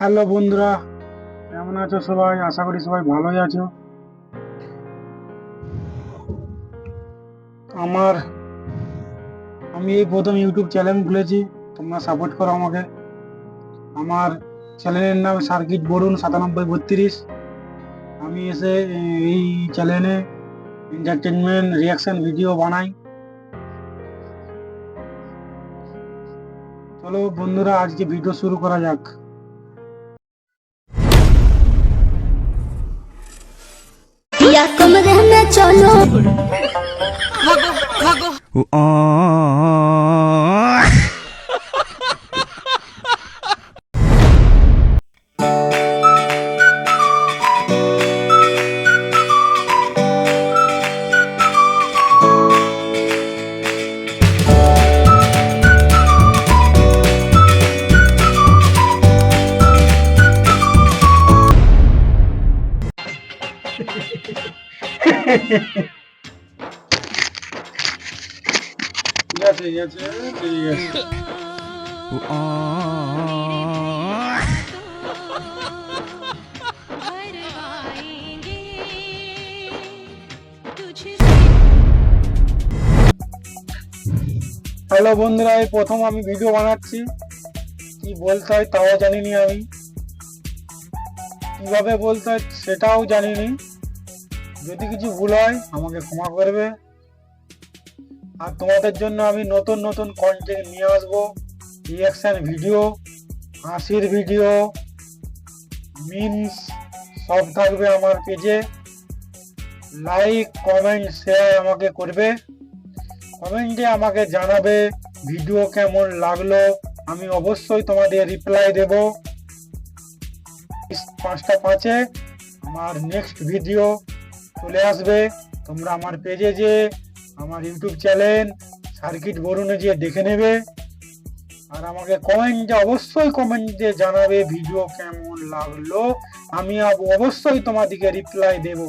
Hello বন্ধুরা, কেমন আছো সবাই? আশা করি সবাই ভালোই আছো। আমার আমি এই প্রথম ইউটিউব চ্যানেল খুলেছি, তোমরা সাপোর্ট করো আমাকে। আমার চ্যানেলের নাম সার্কিট বরুণ 9732। আমি এই চ্যানেলে এন্টারটেনমেন্ট রিয়াকশন ভিডিও বানাই। চলো বন্ধুরা, আজকে ভিডিও শুরু করা যাক। या कमरे में चलो ঠিক আছে ঠিক আছে ঠিক আছে। হ্যালো বন্ধুরা, এই প্রথম আমি ভিডিও বানাচ্ছি। কি বলতে হয় তাও জানিনি, আমি কিভাবে বলতে হয় সেটাও জানিনি। যদি কিছু ভুল হয় আমাকে ক্ষমা করবে। আর তোমাদের জন্য আমি নতুন নতুন কন্টেন্ট নিয়ে আসবো। রিয়াকশন ভিডিও, হাসির ভিডিও, মিমস সব থাকবে আমার পেজে। লাইক কমেন্ট শেয়ার আমাকে করবে। কমেন্টে আমাকে জানাবে ভিডিও কেমন লাগলো। আমি অবশ্যই তোমাদের রিপ্লাই দেব। 5:05 আমার নেক্সট ভিডিও চলে আসবে। তোমরা আমার পেজে যে আমার ইউটিউব চ্যানেল সার্কিট বরুণে যে দেখে নেবে। আর আমাকে অবশ্যই কমেন্টে জানাবে ভিডিও কেমন লাগলো। আমি অবশ্যই তোমাদেরকে রিপ্লাই দেব।